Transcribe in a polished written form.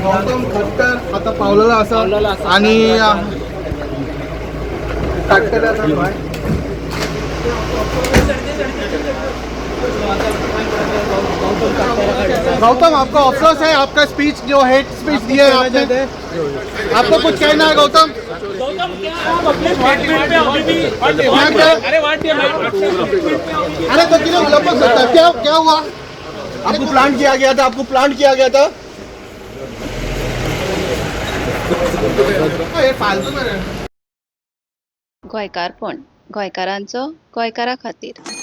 गौतम खटकर आता पावलेला असं आणि गौतम, आपका अफसोस है, आपका स्पीच जो हेट स्पीच दिया है आपने, आपको कुछ कहना है गौतम? अरे तो किलो लगभग सकता है, क्या हुआ? आपको प्लान किया गया था, आपको प्लान किया गया था। गोंयकारपण, गोंयकारांचो गोंयकारा खातीर।